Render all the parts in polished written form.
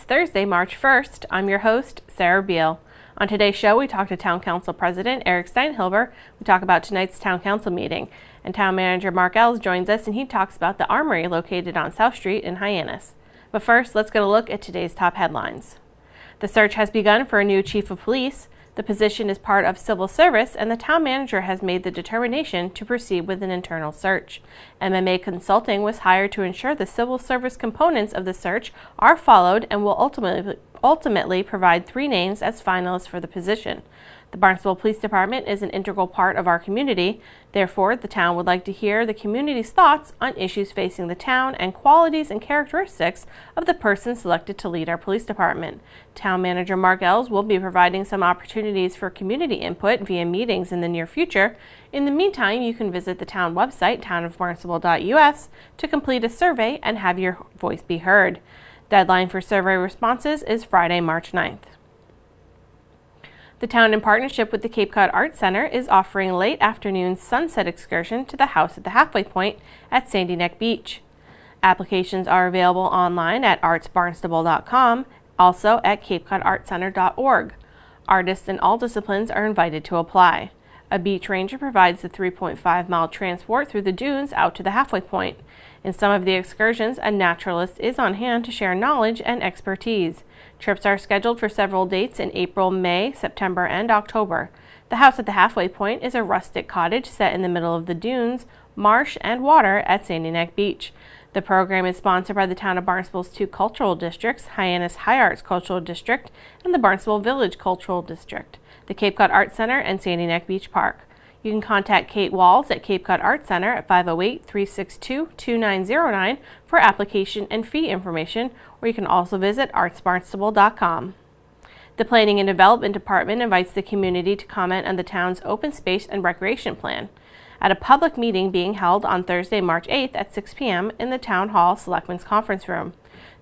It's Thursday, March 1st. I'm your host, Sarah Beal. On today's show, we talk to Town Council President Eric Steinhilber. We talk about tonight's Town Council meeting. And Town Manager Mark Ells joins us, and he talks about the Armory located on South Street in Hyannis. But first, let's get a look at today's top headlines. The search has begun for a new chief of police. The position is part of civil service, and the town manager has made the determination to proceed with an internal search. MMA Consulting was hired to ensure the civil service components of the search are followed and will ultimately provide 3 names as finalists for the position. The Barnstable Police Department is an integral part of our community. Therefore, the town would like to hear the community's thoughts on issues facing the town and qualities and characteristics of the person selected to lead our police department. Town Manager Mark Ells will be providing some opportunities for community input via meetings in the near future. In the meantime, you can visit the town website, townofbarnstable.us, to complete a survey and have your voice be heard. Deadline for survey responses is Friday, March 9th. The town, in partnership with the Cape Cod Arts Center, is offering late afternoon sunset excursion to the house at the halfway point at Sandy Neck Beach. Applications are available online at artsbarnstable.com, also at capecodartcenter.org. Artists in all disciplines are invited to apply. A beach ranger provides the 3.5-mile transport through the dunes out to the halfway point. In some of the excursions, a naturalist is on hand to share knowledge and expertise. Trips are scheduled for several dates in April, May, September, and October. The house at the halfway point is a rustic cottage set in the middle of the dunes, marsh, and water at Sandy Neck Beach. The program is sponsored by the town of Barnstable's 2 cultural districts, Hyannis High Arts Cultural District and the Barnstable Village Cultural District, the Cape Cod Arts Center, and Sandy Neck Beach Park. You can contact Kate Walls at Cape Cod Arts Center at 508-362-2909 for application and fee information, or you can also visit artsbarnstable.com. The Planning and Development Department invites the community to comment on the town's open space and recreation plan at a public meeting being held on Thursday, March 8th at 6 p.m. in the Town Hall Selectmen's Conference Room.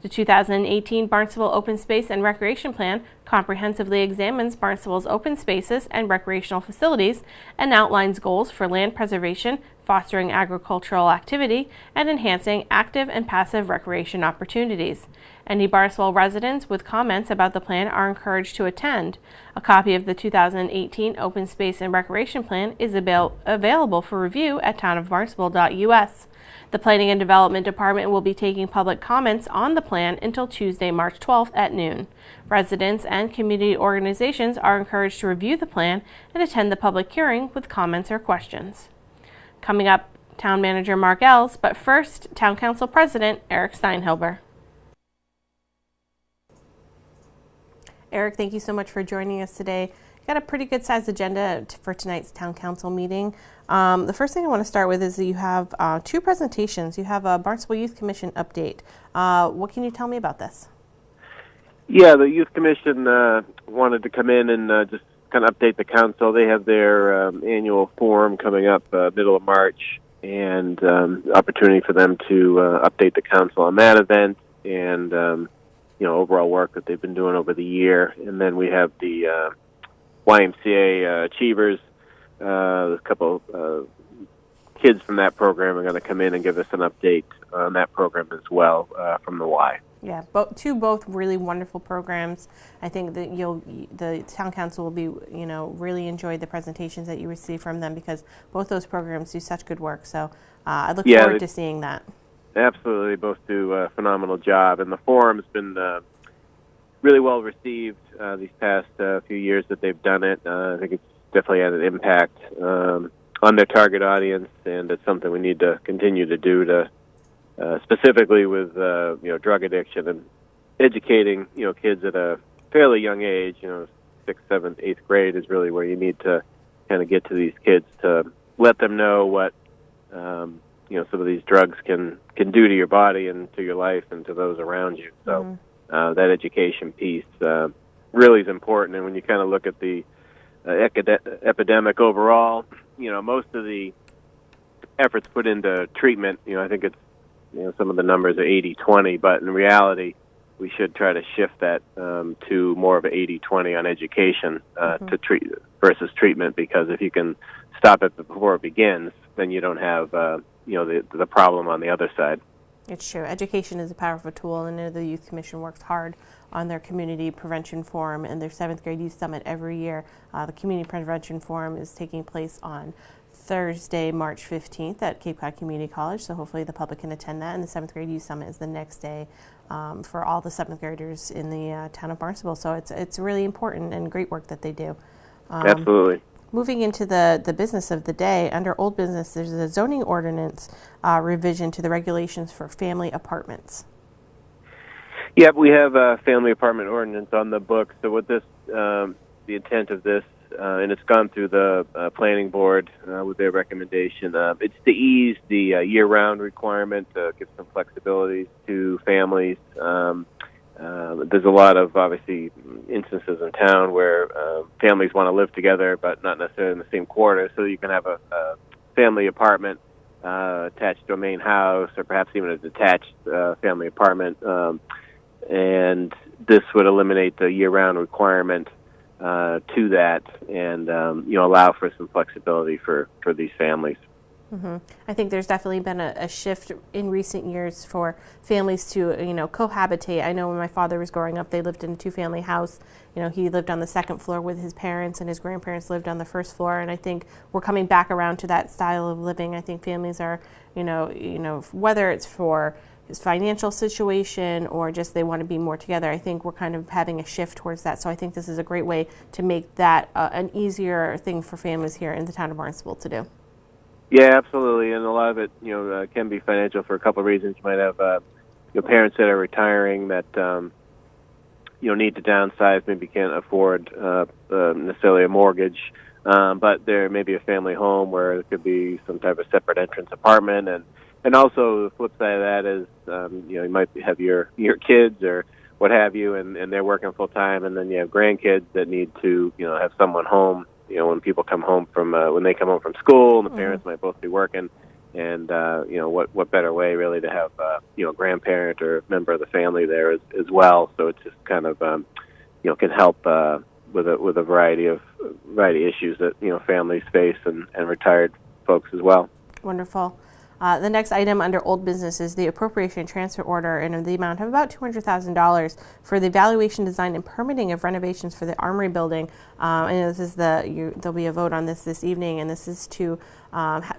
The 2018 Barnstable Open Space and Recreation Plan comprehensively examines Barnstable's open spaces and recreational facilities and outlines goals for land preservation, fostering agricultural activity, and enhancing active and passive recreation opportunities. Any Barnstable residents with comments about the plan are encouraged to attend. A copy of the 2018 Open Space and Recreation Plan is available for review at townofbarnstable.us. The Planning and Development Department will be taking public comments on the plan until Tuesday, March 12th at noon. Residents and community organizations are encouraged to review the plan and attend the public hearing with comments or questions. Coming up, Town Manager Mark Ells, but first, Town Council President Eric Steinhilber. Eric, thank you so much for joining us today. Got a pretty good sized agenda for tonight's Town Council meeting. The first thing I want to start with is that you have 2 presentations. You have a Barnstable Youth Commission update. What can you tell me about this? Yeah, the Youth Commission wanted to come in and just kind of update the council. They have their annual forum coming up middle of March, and opportunity for them to update the council on that event and overall work that they've been doing over the year. And then we have the YMCA Achievers. A couple kids from that program are going to come in and give us an update on that program as well from the Y. Yeah, both really wonderful programs. I think that the town council will be, really enjoy the presentations that you receive from them, because both those programs do such good work. So I look forward to seeing that. Absolutely, both do a phenomenal job, and the forum's been really well received these past few years that they've done it. I think it's definitely had an impact on their target audience, and it's something we need to continue to do to specifically with drug addiction and educating kids at a fairly young age. 6th, 7th, 8th grade is really where you need to kind of get to these kids to let them know what some of these drugs can do to your body and to your life and to those around you. So that education piece really is important. And when you kind of look at the epidemic overall, most of the efforts put into treatment, I think it's some of the numbers are 80-20, but in reality, we should try to shift that to more of an 80-20 on education to treat versus treatment, because if you can stop it before it begins, then you don't have the problem on the other side. It's true. Education is a powerful tool, and the Youth Commission works hard on their Community Prevention Forum and their 7th grade youth summit every year. The Community Prevention Forum is taking place on Thursday, March 15th at Cape Cod Community College, so hopefully the public can attend that. And the 7th grade youth summit is the next day for all the 7th graders in the town of Barnstable. So it's really important and great work that they do. Absolutely. Moving into the business of the day, under old business, there's a zoning ordinance revision to the regulations for family apartments. Yep, we have a family apartment ordinance on the books. So what this, the intent of this, and it's gone through the planning board with their recommendation. It's to ease the year-round requirement, give some flexibility to families. There's a lot of, obviously, instances in town where families want to live together, but not necessarily in the same quarter. So you can have a family apartment attached to a main house, or perhaps even a detached family apartment. And this would eliminate the year-round requirement to that, and allow for some flexibility for these families. Mm-hmm. I think there's definitely been a shift in recent years for families to cohabitate. I know when my father was growing up, they lived in a 2-family house. He lived on the 2nd floor with his parents, and his grandparents lived on the 1st floor. And I think we're coming back around to that style of living. I think families are whether it's for his financial situation or just they want to be more together, I think we're kind of having a shift towards that. So I think this is a great way to make that an easier thing for families here in the town of Barnstable to do. Yeah, absolutely, and a lot of it, can be financial for a couple of reasons. You might have parents that are retiring that need to downsize, maybe can't afford necessarily a mortgage, but there may be a family home where it could be some type of separate entrance apartment, and also the flip side of that is you might have your kids or what have you, and they're working full time, and then you have grandkids that need to have someone home. When people come home from when they come home from school, and the parents might both be working, and what better way really to have a grandparent or member of the family there as well. So it's just kind of can help with a variety of issues that families face and retired folks as well. Wonderful. The next item under old business is the appropriation transfer order in the amount of about $200,000 for the evaluation, design, and permitting of renovations for the Armory building. And this is there'll be a vote on this evening, and this is to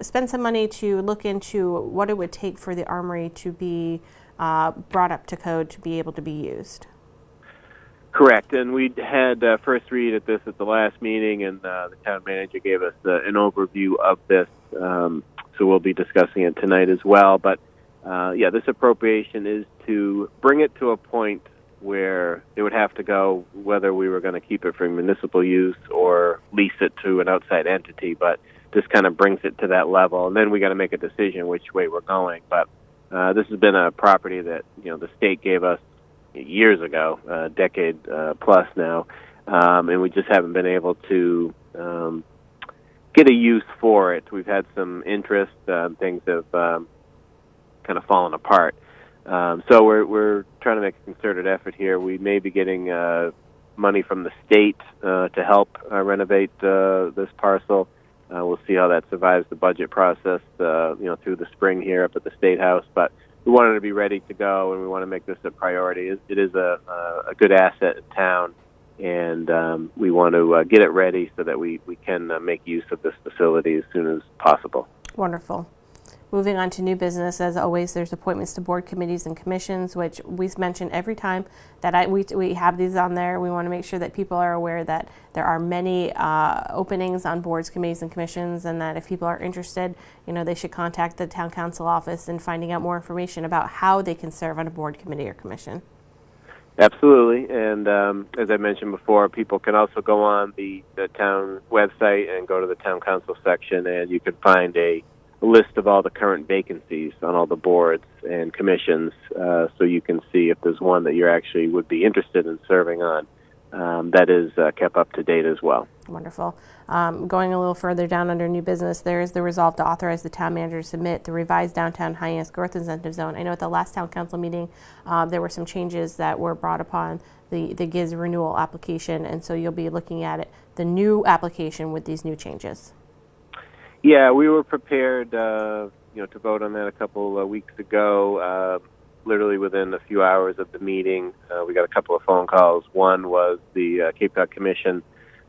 spend some money to look into what it would take for the Armory to be brought up to code to be able to be used. Correct, and we had first read at this at the last meeting, and the town manager gave us an overview of this. So we'll be discussing it tonight as well. But this appropriation is to bring it to a point where it would have to go, whether we were going to keep it for municipal use or lease it to an outside entity. But this kind of brings it to that level, and then we got to make a decision which way we're going. But this has been a property that the state gave us years ago, a decade plus now, and we just haven't been able to get a use for it. We've had some interest. Things have kind of fallen apart. So we're trying to make a concerted effort here. We may be getting money from the state to help renovate this parcel. We'll see how that survives the budget process, through the spring here up at the State House. But we wanted to be ready to go, and we want to make this a priority. It is a good asset in town, and we want to get it ready so that we can make use of this facility as soon as possible. Wonderful. Moving on to new business, as always, there's appointments to board committees and commissions, which we mention every time that we have these on there. We want to make sure that people are aware that there are many openings on boards, committees, and commissions, and that if people are interested, they should contact the town council office and finding out more information about how they can serve on a board, committee, or commission. Absolutely, and as I mentioned before, people can also go on the town website and go to the town council section, and you can find a list of all the current vacancies on all the boards and commissions, so you can see if there's one that you actually would be interested in serving on. That is kept up to date as well. Wonderful. Going a little further down under new business, there is the resolve to authorize the town manager to submit the revised downtown high-end growth incentive zone. I know at the last town council meeting, there were some changes that were brought upon the GIZ renewal application, and so you'll be looking at it, the new application with these new changes. Yeah, we were prepared, to vote on that a couple of weeks ago. literally within a few hours of the meeting, we got a couple of phone calls. One was the Cape Cod Commission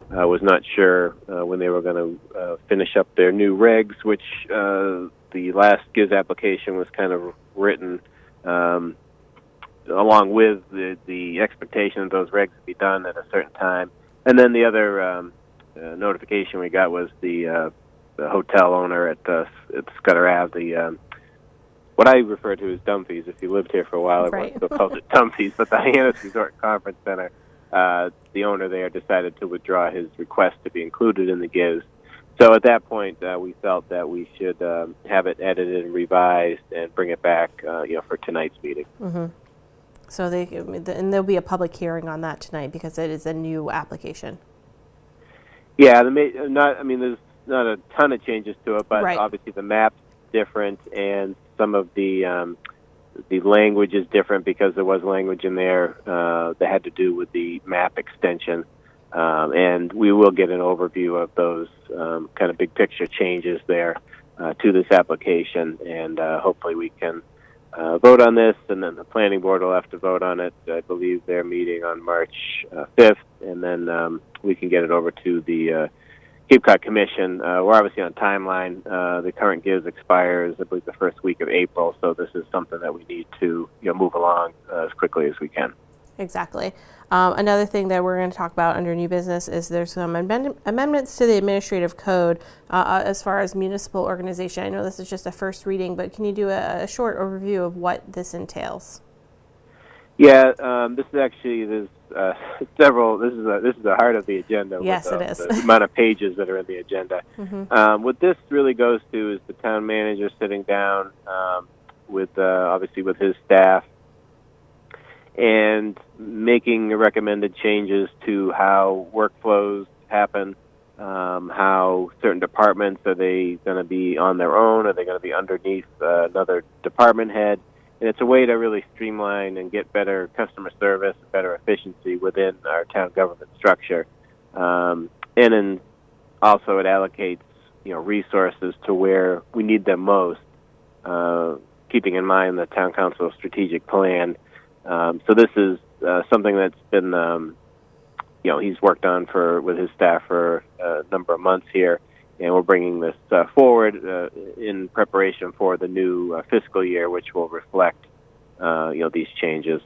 was not sure when they were going to finish up their new regs, which the last GIZ application was kind of written along with the expectation that those regs would be done at a certain time. And then the other notification we got was the hotel owner at Scudder Ave, what I refer to as Dumfries. If you lived here for a while, everyone still calls it Dumfries, but the Hyannis Resort Conference Center, the owner there decided to withdraw his request to be included in the GIZ. So at that point, we felt that we should have it edited and revised and bring it back, for tonight's meeting. Mm-hmm. So and there'll be a public hearing on that tonight because it is a new application. Yeah, there's not a ton of changes to it, but obviously the map's different and some of the language is different because there was language in there that had to do with the map extension. And we will get an overview of those kind of big picture changes there to this application, and hopefully we can vote on this, and then the planning board will have to vote on it. I believe they're meeting on March 5th, and then we can get it over to the Cape Cod Commission. We're obviously on timeline. The current GIZ expires, I believe, the first week of April, so this is something that we need to move along as quickly as we can. Exactly. Another thing that we're going to talk about under new business is there's some amendments to the administrative code as far as municipal organization. I know this is just a first reading, but can you do a short overview of what this entails? Yeah, this is actually there's several. This is the heart of the agenda. Yes, with, it is. The amount of pages that are in the agenda. Mm-hmm. What this really goes to is the town manager sitting down with obviously with his staff and making recommended changes to how workflows happen, how certain departments, are they going to be on their own, are they going to be underneath another department head, and it's a way to really streamline and get better customer service, better efficiency within our town government structure, and then also it allocates resources to where we need them most, keeping in mind the town council strategic plan. So this is something that's been, he's worked on with his staff for a number of months here, and we're bringing this forward in preparation for the new fiscal year, which will reflect, these changes.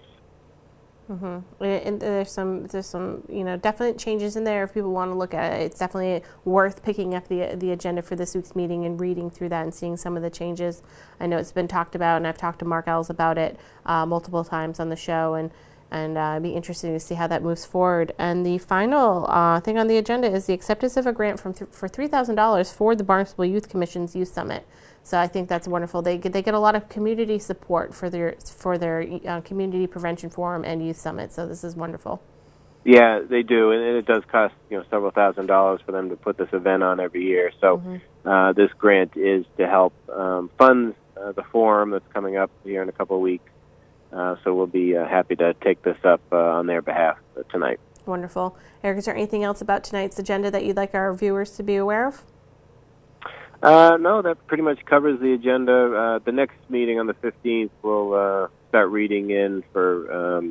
Mm-hmm. And there's some definite changes in there. If people want to look at it, it's definitely worth picking up the agenda for this week's meeting and reading through that and seeing some of the changes. I know it's been talked about, and I've talked to Mark Ells about it multiple times on the show, and it'd be interesting to see how that moves forward. And the final thing on the agenda is the acceptance of a grant for $3,000 for the Barnstable Youth Commission's Youth Summit. So I think that's wonderful. They get a lot of community support for their community prevention forum and youth summit. So this is wonderful. Yeah, they do, and it does cost several $1,000s for them to put this event on every year. So this grant is to help fund the forum that's coming up here in a couple of weeks. So we'll be happy to take this up on their behalf tonight. Wonderful. Eric, is there anything else about tonight's agenda that you'd like our viewers to be aware of? No, that pretty much covers the agenda. The next meeting on the 15th, we'll start reading in for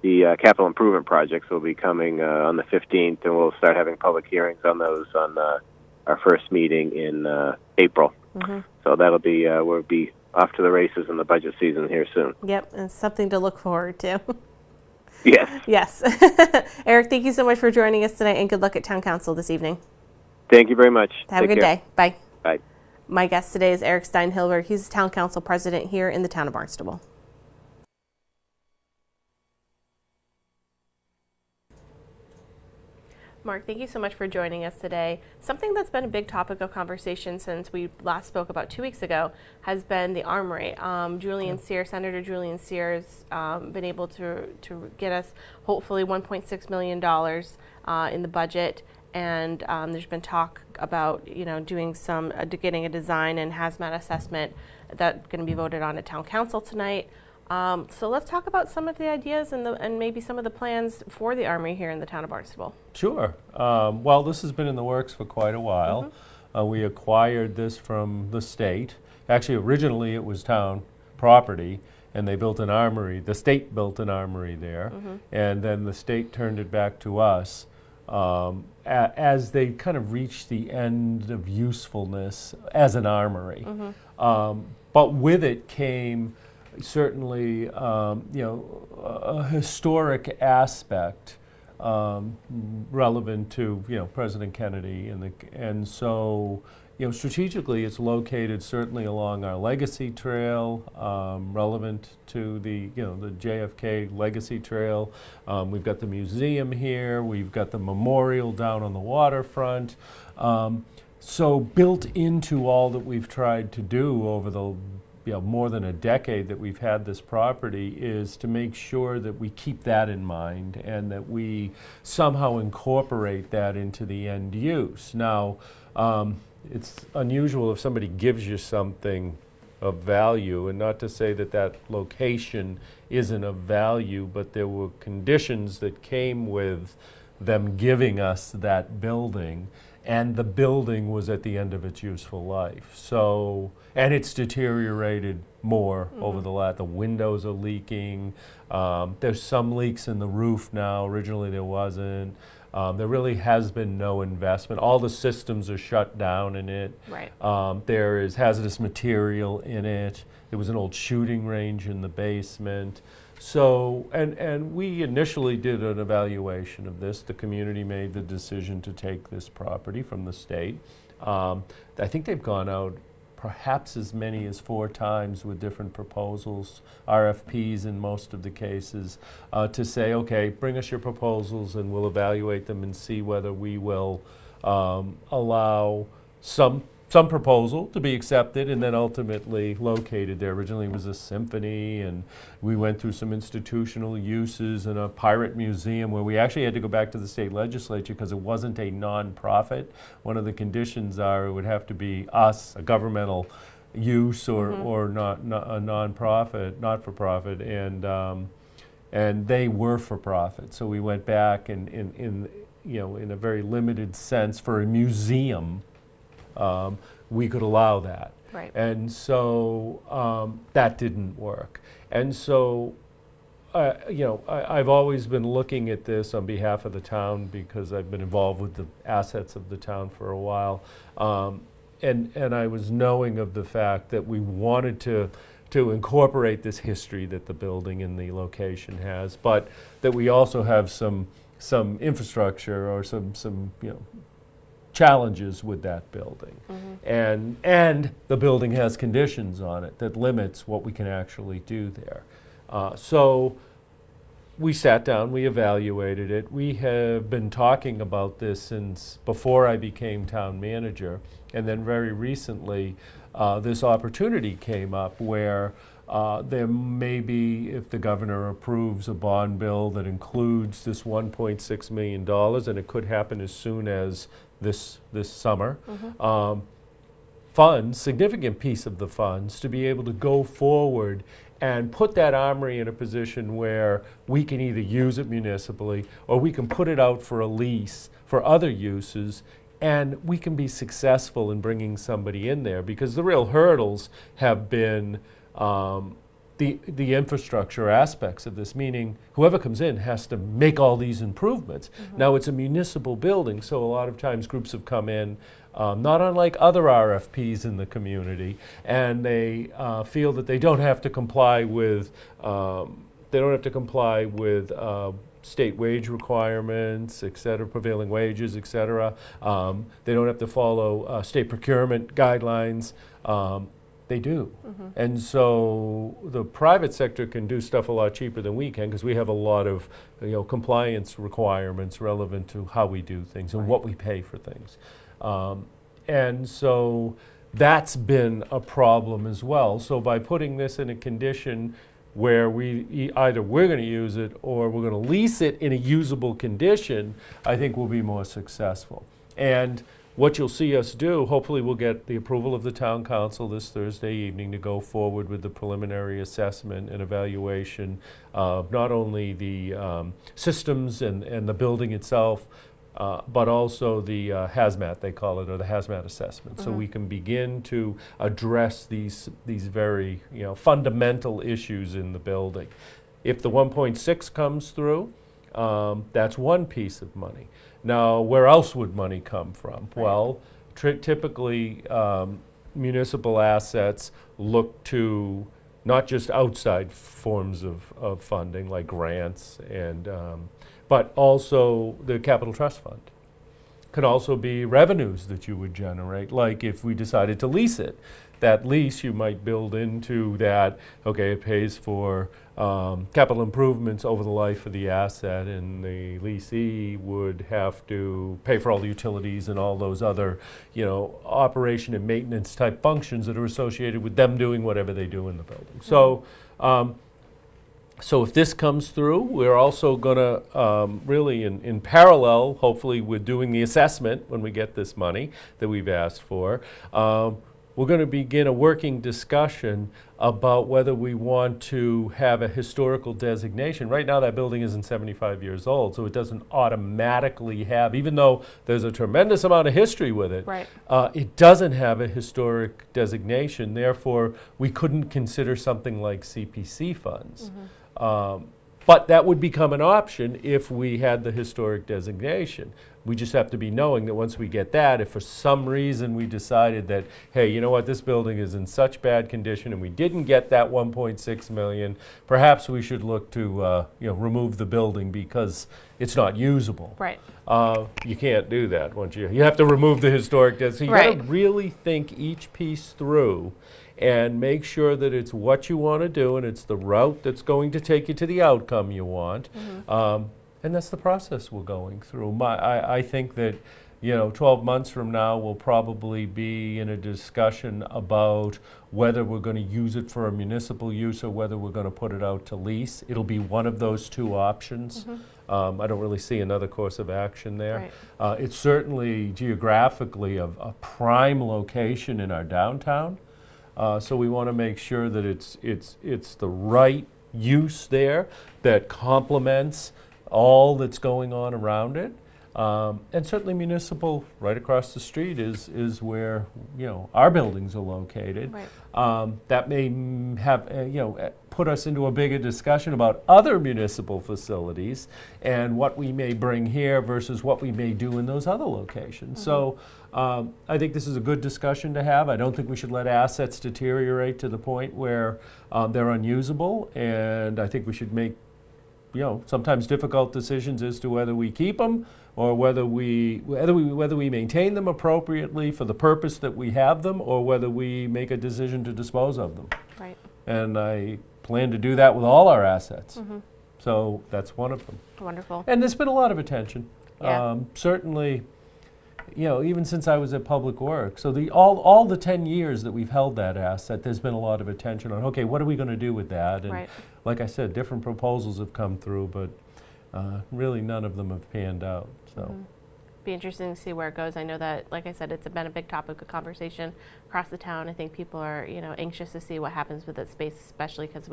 the capital improvement projects will be coming on the 15th, and we'll start having public hearings on those on our first meeting in April. Mm-hmm. So that'll be, we'll be off to the races in the budget season here soon. Yep, and something to look forward to. Yes. Yes. Eric, thank you so much for joining us tonight, and good luck at Town Council this evening. Thank you very much. Have a good day. Bye. Bye. My guest today is Eric Steinhilber. He's the Town Council President here in the town of Barnstable. Mark, thank you so much for joining us today. Something that's been a big topic of conversation since we last spoke about 2 weeks ago has been the Armory. Senator Julian Sears been able to get us hopefully $1.6 million in the budget. And there's been talk about, doing getting a design and hazmat assessment that's going to be voted on at Town Council tonight. So let's talk about some of the ideas and maybe some of the plans for the Armory here in the town of Barnstable. Sure. Well, this has been in the works for quite a while. Mm-hmm. We acquired this from the state. Actually, originally it was town property, and they built an armory. The state built an armory there, and then the state turned it back to us as they kind of reached the end of usefulness as an armory. But with it came certainly, a historic aspect relevant to, President Kennedy, and so, strategically, it's located certainly along our legacy trail, relevant to the JFK legacy trail. We've got the museum here. We've got the memorial down on the waterfront. So built into all that we've tried to do over the more than a decade that we've had this property is to make sure that we keep that in mind and that we somehow incorporate that into the end use. Now, it's unusual if somebody gives you something of value, and not to say that that location isn't of value, but there were conditions that came with them giving us that building, and the building was at the end of its useful life. So, and it's deteriorated more over the windows are leaking. There's some leaks in the roof now. Originally there wasn't. There really has been no investment. All the systems are shut down in it. Right. There is hazardous material in it. There was an old shooting range in the basement. So, and we initially did an evaluation of this. The community made the decision to take this property from the state. I think they've gone out perhaps as many as 4 times with different proposals, RFPs in most of the cases, to say, okay, bring us your proposals and we'll evaluate them and see whether we will allow some proposal to be accepted and then ultimately located there. Originally it was a symphony, and we went through some institutional uses and a pirate museum where we actually had to go back to the state legislature because it wasn't a non-profit. One of the conditions are it would have to be us, a governmental use, or not a non-profit, not-for-profit, and they were for profit. So we went back and in a very limited sense for a museum. We could allow that. Right. And so that didn't work. And so, I've always been looking at this on behalf of the town because I've been involved with the assets of the town for a while. And I was knowing of the fact that we wanted to incorporate this history that the building and the location has, but that we also have some infrastructure or some challenges with that building. And the building has conditions on it that limits what we can actually do there. So we sat down, we evaluated it. We have been talking about this since before I became town manager, and then very recently this opportunity came up where there may be, if the governor approves a bond bill that includes this $1.6 million, and it could happen as soon as this summer, funds, significant piece of the funds, to be able to go forward and put that armory in a position where we can either use it municipally or we can put it out for a lease for other uses, and we can be successful in bringing somebody in there, because the real hurdles have been the infrastructure aspects of this, meaning whoever comes in has to make all these improvements. Now it's a municipal building, so a lot of times groups have come in, not unlike other RFPs in the community, and they feel that they don't have to comply with state wage requirements, et cetera, prevailing wages, et cetera. They don't have to follow state procurement guidelines. They do. And so the private sector can do stuff a lot cheaper than we can, because we have a lot of compliance requirements relevant to how we do things and what we pay for things. And so that's been a problem as well. So by putting this in a condition where either we're going to use it or we're going to lease it in a usable condition, I think we'll be more successful. And what you'll see us do, hopefully we'll get the approval of the town council this Thursday evening to go forward with the preliminary assessment and evaluation of not only the systems and the building itself, but also the hazmat, they call it, or the hazmat assessment. So we can begin to address these very fundamental issues in the building. If the 1.6 comes through, that's one piece of money. Now, where else would money come from? Right. Well, typically municipal assets look to not just outside forms of funding like grants and but also the capital trust fund. Could also be revenues that you would generate, like if we decided to lease it. That lease you might build into that, okay, it pays for capital improvements over the life of the asset, and the leasee would have to pay for all the utilities and all those other, operation and maintenance type functions that are associated with them doing whatever they do in the building. So if this comes through, we're also going to really, in parallel, hopefully with doing the assessment when we get this money that we've asked for, we're going to begin a working discussion about whether we want to have a historical designation. Right now that building isn't 75 years old, so it doesn't automatically have, even though there's a tremendous amount of history with it, Right. It doesn't have a historic designation. Therefore, we couldn't consider something like CPC funds. But that would become an option if we had the historic designation. We just have to be knowing that once we get that, if for some reason we decided that, hey, you know what, this building is in such bad condition and we didn't get that 1.6 million, perhaps we should look to remove the building because it's not usable. Right. You can't do that once you have to remove the historic designation. So you Right. got to really think each piece through and make sure that it's what you want to do and it's the route that's going to take you to the outcome you want. And that's the process we're going through. I think that 12 months from now we'll probably be in a discussion about whether we're going to use it for a municipal use or whether we're going to put it out to lease. It'll be one of those two options. I don't really see another course of action there. Right. It's certainly geographically a prime location in our downtown. So we want to make sure that it's the right use there that complements all that's going on around it. And certainly municipal, right across the street, is where our buildings are located. Right. That may have put us into a bigger discussion about other municipal facilities and what we may bring here versus what we may do in those other locations. So I think this is a good discussion to have. I don't think we should let assets deteriorate to the point where they're unusable, and I think we should make sometimes difficult decisions as to whether we keep them or whether we maintain them appropriately for the purpose that we have them, or whether we make a decision to dispose of them. Right. And I plan to do that with all our assets. So that's one of them. Wonderful. And there's been a lot of attention. Yeah. Certainly, even since I was at Public Works. So all the 10 years that we've held that asset, there's been a lot of attention on, okay, what are we going to do with that? And Right. like I said, different proposals have come through, but really none of them have panned out. So. Be interesting to see where it goes. I know that, like I said, it's been a big topic of conversation across the town. I think people are, anxious to see what happens with that space, especially because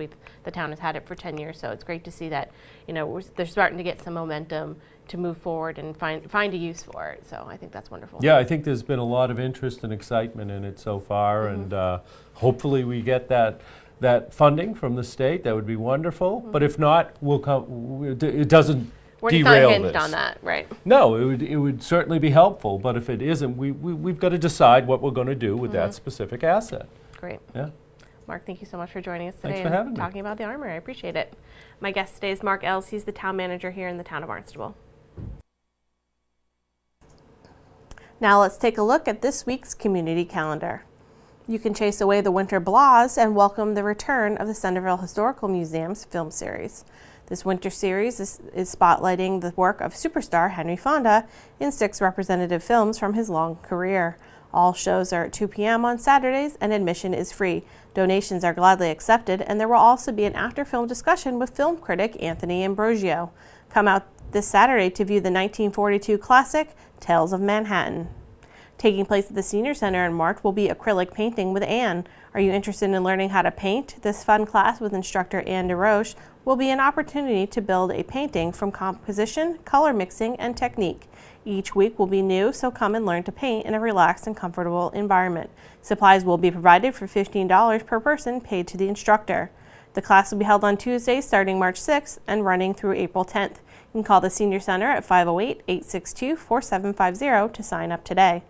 the town has had it for 10 years. So it's great to see that, they're starting to get some momentum to move forward and find a use for it. So I think that's wonderful. Yeah, I think there's been a lot of interest and excitement in it so far, and hopefully we get that funding from the state. That would be wonderful. But if not, we'll come. It doesn't. We're just derail not hinged this. on that, right? No, it would certainly be helpful, but if it isn't, we've got to decide what we're going to do with that specific asset. Great. Yeah. Mark, thank you so much for joining us today Thanks for and having me. talking about the Armory. I appreciate it. My guest today is Mark Ells. He's the town manager here in the town of Barnstable. Now let's take a look at this week's community calendar. You can chase away the winter blahs and welcome the return of the Centerville Historical Museum's film series. This winter series is spotlighting the work of superstar Henry Fonda in 6 representative films from his long career. All shows are at 2 p.m. on Saturdays and admission is free. Donations are gladly accepted, and there will also be an after-film discussion with film critic Anthony Ambrosio. Come out this Saturday to view the 1942 classic Tales of Manhattan. Taking place at the Senior Center in March will be acrylic painting with Anne. Are you interested in learning how to paint? This fun class with instructor Anne DeRoche will be an opportunity to build a painting from composition, color mixing, and technique. Each week will be new, so come and learn to paint in a relaxed and comfortable environment. Supplies will be provided for $15 per person paid to the instructor. The class will be held on Tuesday starting March 6th and running through April 10th. You can call the Senior Center at 508-862-4750 to sign up today.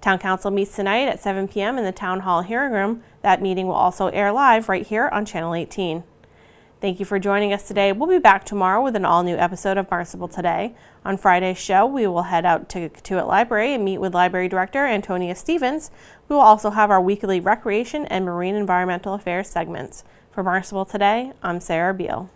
Town Council meets tonight at 7 p.m. in the Town Hall hearing room. That meeting will also air live right here on Channel 18. Thank you for joining us today. We'll be back tomorrow with an all-new episode of Barnstable Today. On Friday's show, we will head out to Katuitt Library and meet with Library Director Antonia Stevens. We will also have our weekly Recreation and Marine Environmental Affairs segments. For Barnstable Today, I'm Sarah Beal.